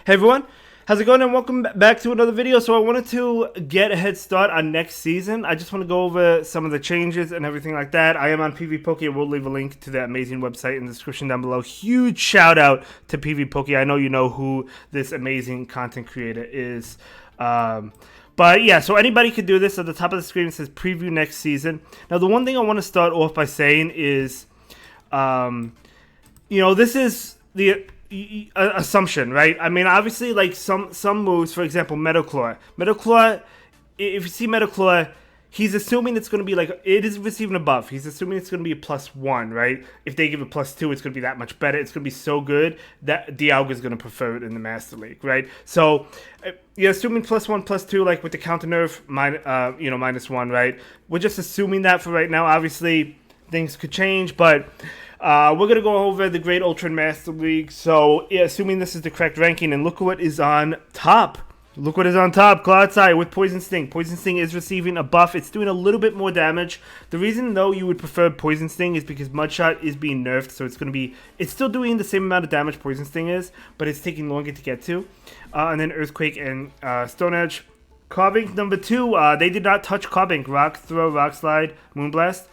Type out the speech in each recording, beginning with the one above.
Hey everyone, how's it going and welcome back to another video. So I wanted to get a head start on next season. I just want to go over some of the changes and everything like that. I am on PvPoke. I will leave a link to that amazing website in the description down below. Huge shout out to PvPoke. I know you know who this amazing content creator is. But yeah, so anybody could do this. At the top of the screen it says preview next season. Now the one thing I want to start off by saying is, this is the assumption, right? I mean, obviously, like some moves, for example, Metaclaw. Metaclaw, if you see Metaclaw, he's assuming it's going to be like, it is receiving a buff. He's assuming it's going to be a +1, right? If they give it +2, it's going to be that much better. It's going to be so good that Dialga is going to prefer it in the Master League, right? So you're assuming +1, +2, like with the counter nerf, -1, right? We're just assuming that for right now. Obviously, things could change, but we're going to go over the Great Ultra Master League. So, yeah, assuming this is the correct ranking, and look what is on top. Look what is on top. Cloud's Eye with Poison Sting. Poison Sting is receiving a buff. It's doing a little bit more damage. The reason, though, you would prefer Poison Sting is because Mudshot is being nerfed, so it's still doing the same amount of damage Poison Sting is, but it's taking longer to get to. And then Earthquake and Stone Edge. Carbink number 2, they did not touch Carbink. Rock Throw, Rock Slide, Moonblast.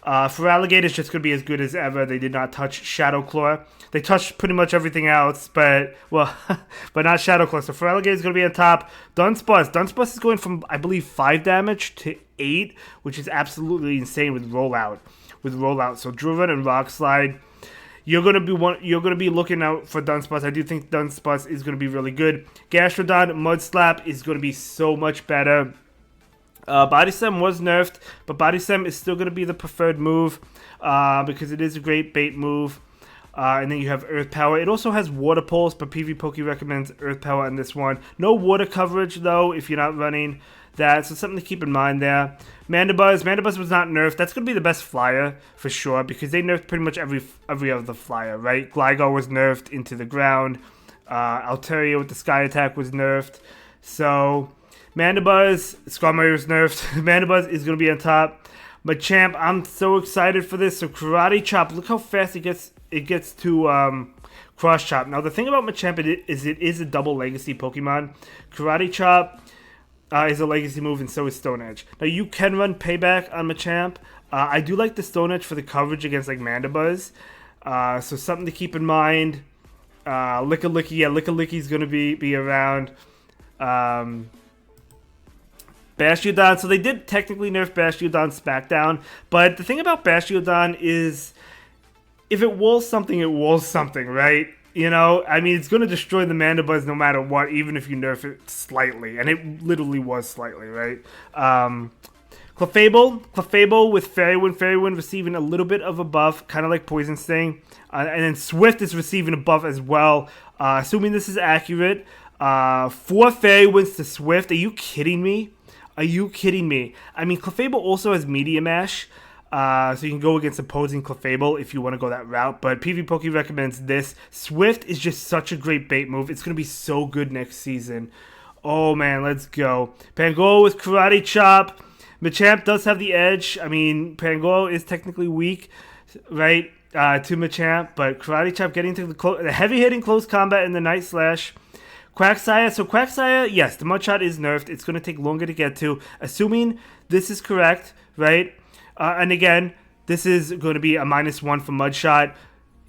For Alligator's just going to be as good as ever. They did not touch Shadow Claw. They touched pretty much everything else, but not Shadow Claw. So for Alligator's going to be on top. Dunsparce. Dunsparce is going from, I believe, 5 damage to 8, which is absolutely insane with rollout. So Driven and Rock Slide. You're gonna be looking out for Dunsparce. I do think Dunsparce is gonna be really good. Gastrodon, Mud Slap is gonna be so much better. Body Slam was nerfed, but Body Slam is still going to be the preferred move because it is a great bait move. And then you have Earth Power. It also has Water Pulse, but PvPoke recommends Earth Power on this one. No water coverage, though, if you're not running that. So something to keep in mind there. Mandibuzz. Mandibuzz was not nerfed. That's going to be the best flyer for sure because they nerfed pretty much every other flyer, right? Gligar was nerfed into the ground. Altaria with the Sky Attack was nerfed. So Mandibuzz, Skarmory was nerfed. Mandibuzz is going to be on top. Machamp, I'm so excited for this. So Karate Chop, look how fast it gets to Cross Chop. Now the thing about Machamp is it is a double legacy Pokemon. Karate Chop is a legacy move and so is Stone Edge. Now you can run Payback on Machamp. I do like the Stone Edge for the coverage against like Mandibuzz. So something to keep in mind. Lickalicky, yeah, Lickalicky's going to be around. Bastiodon, so they did technically nerf Bastiodon Smackdown, but the thing about Bastiodon is if it walls something, it walls something, right? You know, I mean, it's going to destroy the Mandibuzz no matter what, even if you nerf it slightly, and it literally was slightly, right? Clefable with Fairy Wind receiving a little bit of a buff, kind of like Poison Sting, and then Swift is receiving a buff as well, assuming this is accurate. 4 Fairy Winds to Swift, are you kidding me? Are you kidding me? I mean, Clefable also has Media Mash, so you can go against opposing Clefable if you want to go that route, but PvPoke recommends this. Swift is just such a great bait move. It's going to be so good next season. Oh, man, let's go. Pangoro with Karate Chop. Machamp does have the edge. I mean, Pangoro is technically weak, right, to Machamp, but Karate Chop getting to the heavy-hitting close combat in the Night Slash. Quagsire, so Quagsire, yes, the Mudshot is nerfed. It's going to take longer to get to, assuming this is correct, right? And again, this is going to be a -1 for Mudshot.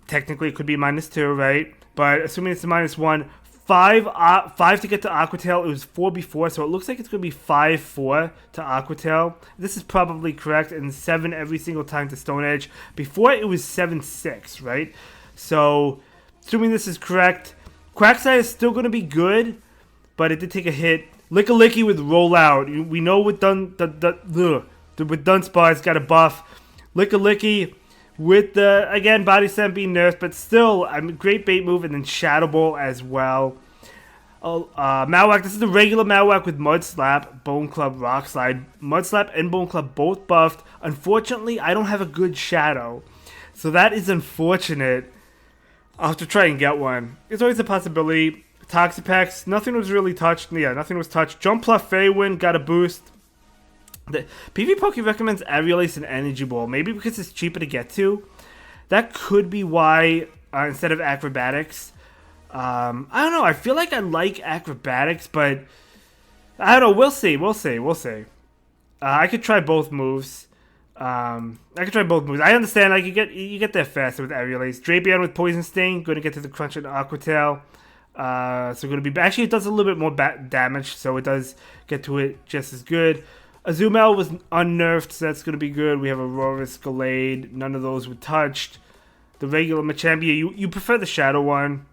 Technically, it could be -2, right? But assuming it's a -1, 5 to get to Aqua Tail. It was 4 before, so it looks like it's going to be 5-4 to Aqua Tail. This is probably correct, and 7 every single time to Stone Edge. Before, it was 7-6, right? So, assuming this is correct, Quagsire is still going to be good, but it did take a hit. Lickalicky with Rollout. We know with Dunsparce got a buff. Lickalicky with the, again, Body Slam being nerfed, but still, great bait move, and then Shadow Ball as well. Malwack, this is the regular Malwack with Mud Slap, Bone Club, Rock Slide. Mud Slap and Bone Club both buffed. Unfortunately, I don't have a good Shadow, so that is unfortunate. I'll have to try and get one. There's always a possibility. Toxapex, nothing was really touched. Yeah, nothing was touched. Jump Plus Fairy Wind got a boost. The PvPoke recommends Aerial and Energy Ball. Maybe because it's cheaper to get to. That could be why, instead of Acrobatics. I don't know. I feel like I like acrobatics, but I don't know. We'll see. We'll see. We'll see. I could try both moves. I could try both moves. I understand. Like you get there faster with Aerial Ace. Drapion with Poison Sting. Going to get to the Crunch and Aqua Tail. So going to be actually it does a little bit more damage, so it does get to it just as good. Azumel was unnerfed, so that's going to be good. We have Aurora's Gallade. None of those were touched. The regular Machamp, you prefer the Shadow one.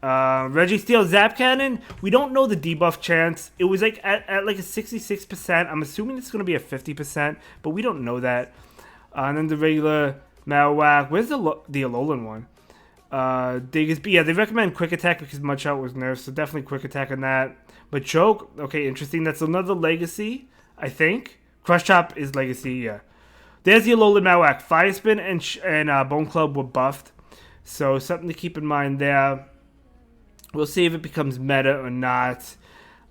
Registeel Zap Cannon, we don't know the debuff chance. It was like at like a 66%. I'm assuming it's going to be a 50%, but we don't know that. And then the regular Marowak. Where's the Alolan one? Yeah, they recommend Quick Attack because Mudshot was nerfed, so definitely Quick Attack on that. But Choke, okay, interesting. That's another Legacy, I think. Crush Chop is Legacy, yeah. There's the Alolan Marowak. Fire Spin and Bone Club were buffed, so something to keep in mind there. We'll see if it becomes meta or not.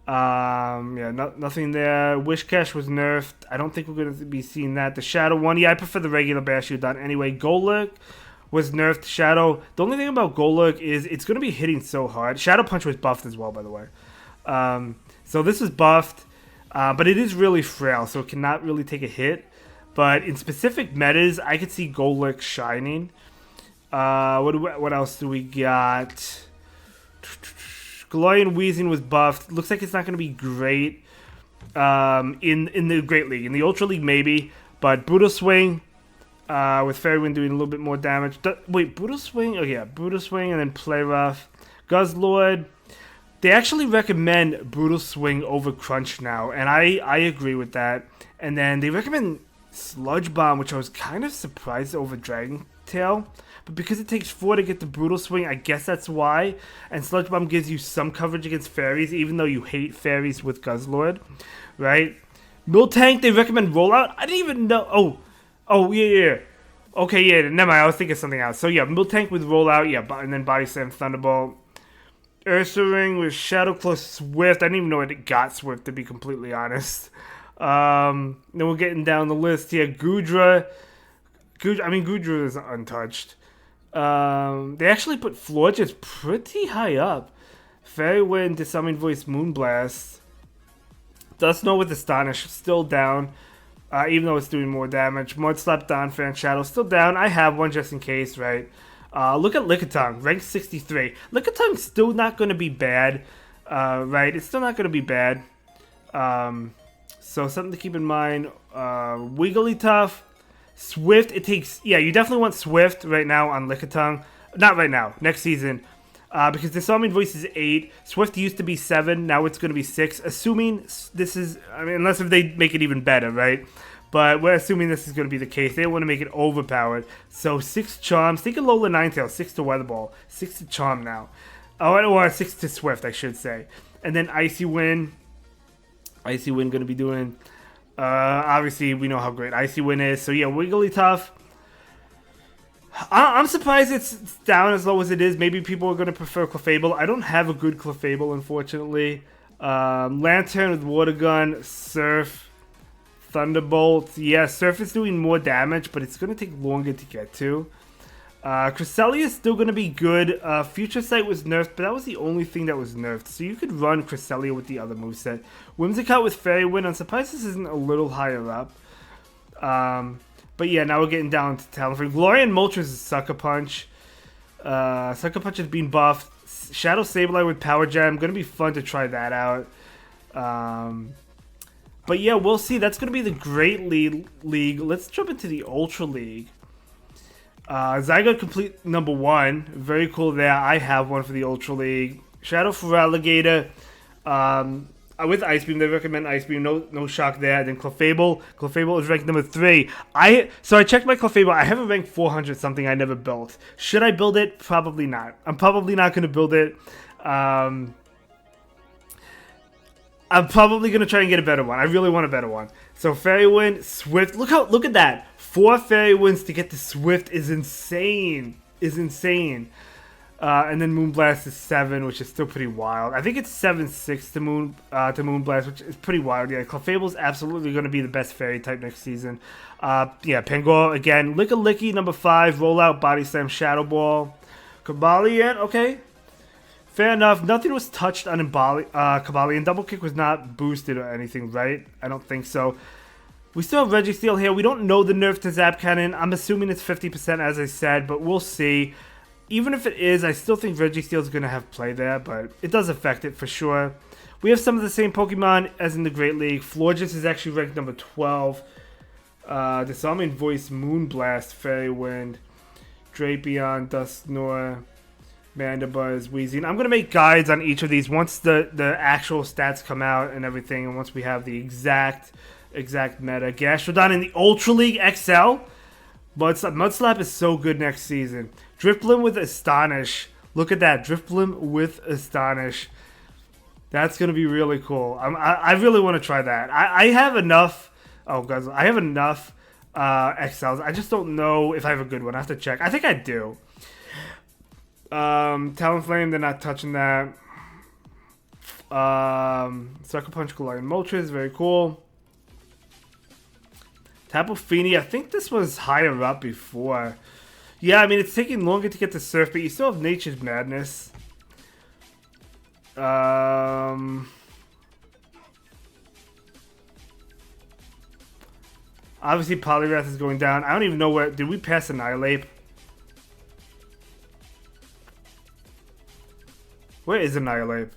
Nothing there. Wishcash was nerfed. I don't think we're going to be seeing that. The Shadow one, yeah, I prefer the regular Bastiodon anyway. Golurk was nerfed. Shadow. The only thing about Golurk is it's going to be hitting so hard. Shadow Punch was buffed as well, by the way. So this is buffed, but it is really frail, so it cannot really take a hit. But in specific metas, I could see Golurk shining. What else do we got? Galarian Weezing was buffed. Looks like it's not going to be great in the Great League. In the Ultra League, maybe. But Brutal Swing with Fairy Wind doing a little bit more damage. Brutal Swing? Oh, yeah. Brutal Swing and then Play Rough. Guzzlord. They actually recommend Brutal Swing over Crunch now, and I agree with that. And then they recommend Sludge Bomb, which I was kind of surprised over Dragon Tail. But because it takes 4 to get the Brutal Swing, I guess that's why. And Sludge Bomb gives you some coverage against fairies, even though you hate fairies with Guzzlord, right? Miltank, they recommend Rollout. I didn't even know. Oh, yeah. Okay, yeah, never mind. I was thinking something else. So, yeah, Miltank with Rollout, yeah, and then Body Slam Thunderbolt. Ursaring with Shadow Claw Swift. I didn't even know it got Swift, to be completely honest. Then we're getting down the list here. Goodra is untouched. They actually put Florges pretty high up. Fairy Wind, Disarming Voice, Moonblast. Dusknoir with Astonish, still down. Even though it's doing more damage. Mudslap, Donphan, Shadow, still down. I have one just in case, right? Look at Lickitung, ranked 63. Lickitung still not going to be bad, right? It's still not going to be bad. So something to keep in mind. Wigglytuff, Swift, it takes... Yeah, you definitely want Swift right now on Lickitung. Not right now, next season. Because Disarming Voice is 8. Swift used to be 7, now it's going to be 6. Assuming this is... I mean, unless if they make it even better, right? But we're assuming this is going to be the case. They don't want to make it overpowered. So 6 Charms. Think of Lola Ninetales. 6 to Weather Ball. 6 to Charm now. Or 6 to Swift, I should say. And then Icy Wind. Icy Wind going to be doing... obviously, we know how great Icy Wind is. So yeah, Wigglytuff. I'm surprised it's down as low as it is. Maybe people are going to prefer Clefable. I don't have a good Clefable, unfortunately. Lantern with Water Gun. Surf. Thunderbolt. Yeah, Surf is doing more damage, but it's going to take longer to get to. Cresselia is still going to be good. Future Sight was nerfed, but that was the only thing that was nerfed. So you could run Cresselia with the other moveset. Whimsicott with Fairy Wind. I'm surprised this isn't a little higher up. But yeah, now we're getting down to Talonflame. Glorian Moltres is Sucker Punch. Sucker Punch is being buffed. Shadow Sableye with Power Gem. Going to be fun to try that out. But yeah, we'll see. That's going to be the Great League. Let's jump into the Ultra League. Zygarde Complete number 1. Very cool there. I have one for the Ultra League. Shadow Feraligatr. With Ice Beam, they recommend Ice Beam. No shock there. Then Clefable. Clefable is ranked number 3. So I checked my Clefable. I have it ranked 400 something I never built. Should I build it? Probably not. I'm probably not going to build it. I'm probably going to try and get a better one. I really want a better one. So Fairy Wind, Swift. Look at that. 4 Fairy Winds to get to Swift is insane. And then Moonblast is 7, which is still pretty wild. I think it's 7-6 to Moonblast, which is pretty wild. Yeah, Clefable's absolutely going to be the best fairy type next season. Yeah, Pangoro again. Licky number 5. Rollout, Body Slam, Shadow Ball. Cobalion, okay. Fair enough. Nothing was touched on Kabali, and double kick was not boosted or anything, right? I don't think so. We still have Registeel here. We don't know the nerf to Zap Cannon. I'm assuming it's 50% as I said, but we'll see. Even if it is, I still think Registeel is going to have play there, but it does affect it for sure. We have some of the same Pokemon as in the Great League. Florges is actually ranked number 12. Disarming Voice, Moonblast, Fairy Wind, Drapion, Dusknoir, Mandibuzz, Weezing. I'm going to make guides on each of these once the actual stats come out and everything, and once we have the exact meta. Gastrodon in the Ultra League XL. Mudslap is so good next season. Drifblim with Astonish. Look at that. Drifblim with Astonish. That's going to be really cool. I really want to try that. I have enough. Oh, guys. I have enough XLs. I just don't know if I have a good one. I have to check. I think I do. Talonflame, they're not touching that. Sucker Punch, Galarian Moltres. Very cool. Tapu Fini, I think this was higher up before. Yeah, I mean, it's taking longer to get to Surf, but you still have Nature's Madness. Obviously, Poliwrath is going down. I don't even know where... Did we pass Annihilate? Where is Annihilate?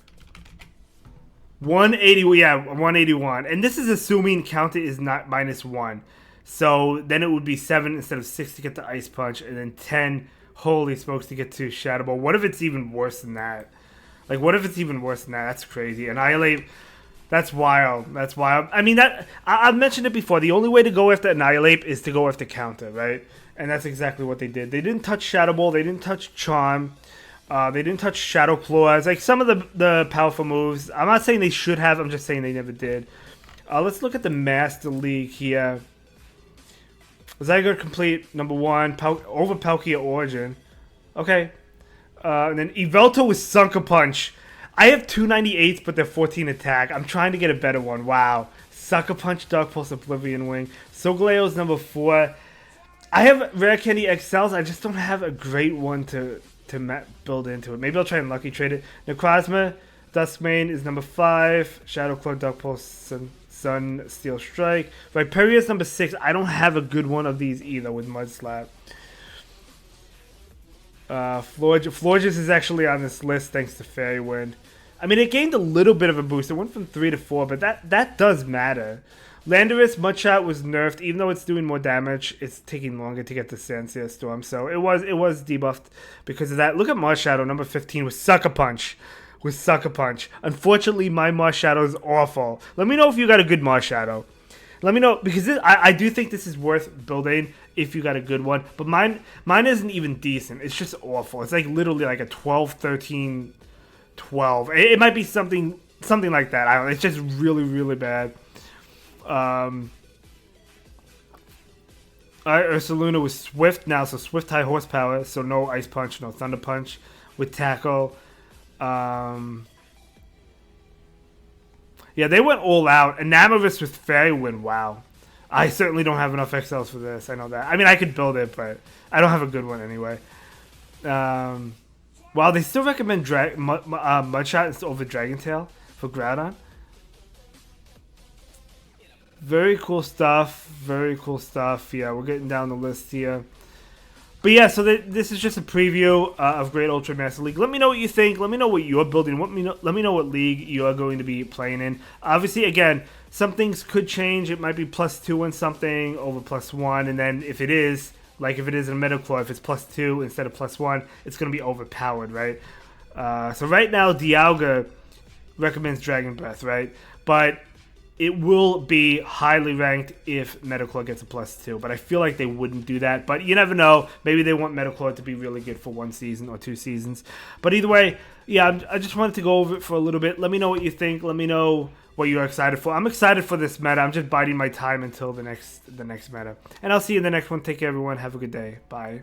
180... Yeah, 181. And this is assuming counter is not -1. So then it would be 7 instead of 6 to get the Ice Punch, and then 10, holy smokes, to get to Shadow Ball. What if it's even worse than that? Like, what if it's even worse than that? That's crazy. Annihilate, that's wild. That's wild. I mean, I've mentioned it before. The only way to go after Annihilate is to go after counter, right? And that's exactly what they did. They didn't touch Shadow Ball. They didn't touch Charm. They didn't touch Shadow Claws. Like, some of the powerful moves. I'm not saying they should have. I'm just saying they never did. Let's look at the Master League here. Zygarde complete, number 1, over Palkia Origin. Okay. And then Yveltal with Sucker Punch. I have 298s, but they're 14 attack. I'm trying to get a better one. Wow. Sucker Punch, Dark Pulse, Oblivion Wing. Solgaleo's number 4. I have Rare Candy XLs. I just don't have a great one to build into it. Maybe I'll try and Lucky Trade it. Necrozma, Duskmane is number 5. Shadow Claw, Dark Pulse, Sun, Steel Strike. Rhyperia's number 6. I don't have a good one of these either with Mudslap. Florges is actually on this list thanks to Fairy Wind. I mean, it gained a little bit of a boost. It went from 3 to 4, but that does matter. Landorus, Mudshot was nerfed. Even though it's doing more damage, it's taking longer to get the Sandsear Storm. So it was debuffed because of that. Look at Marshadow, number 15, with Sucker Punch. Unfortunately, my Marshadow is awful. Let me know if you got a good Marshadow. Let me know, because I do think this is worth building if you got a good one. But mine isn't even decent. It's just awful. It's like literally like a 12, 13, 12. It might be something like that. I don't know. It's just really, really bad. Ursaluna was Swift now, so Swift high horsepower. So no Ice Punch, no Thunder Punch with Tackle. Yeah, they went all out. Enamorus with Fairy Wind, wow. I certainly don't have enough XLs for this, I know that. I mean, I could build it, but I don't have a good one anyway. Wow, they still recommend Mudshot over Dragon Tail for Groudon. Very cool stuff, Yeah, we're getting down the list here. But yeah, so this is just a preview of Great Ultra Master League. Let me know what you think. Let me know what you're building. Let me know what league you are going to be playing in. Obviously, again, some things could change. It might be +2 in something over +1. And then if it is, like if it is in a Metaclaw, if it's +2 instead of +1, it's going to be overpowered, right? So right now, Dialga recommends Dragon Breath, right? But it will be highly ranked if Metaclaw gets a +2, but I feel like they wouldn't do that. But you never know. Maybe they want Metaclaw to be really good for 1 season or 2 seasons. But either way, yeah, I just wanted to go over it for a little bit. Let me know what you think. Let me know what you're excited for. I'm excited for this meta. I'm just biding my time until the next meta. And I'll see you in the next one. Take care, everyone. Have a good day. Bye.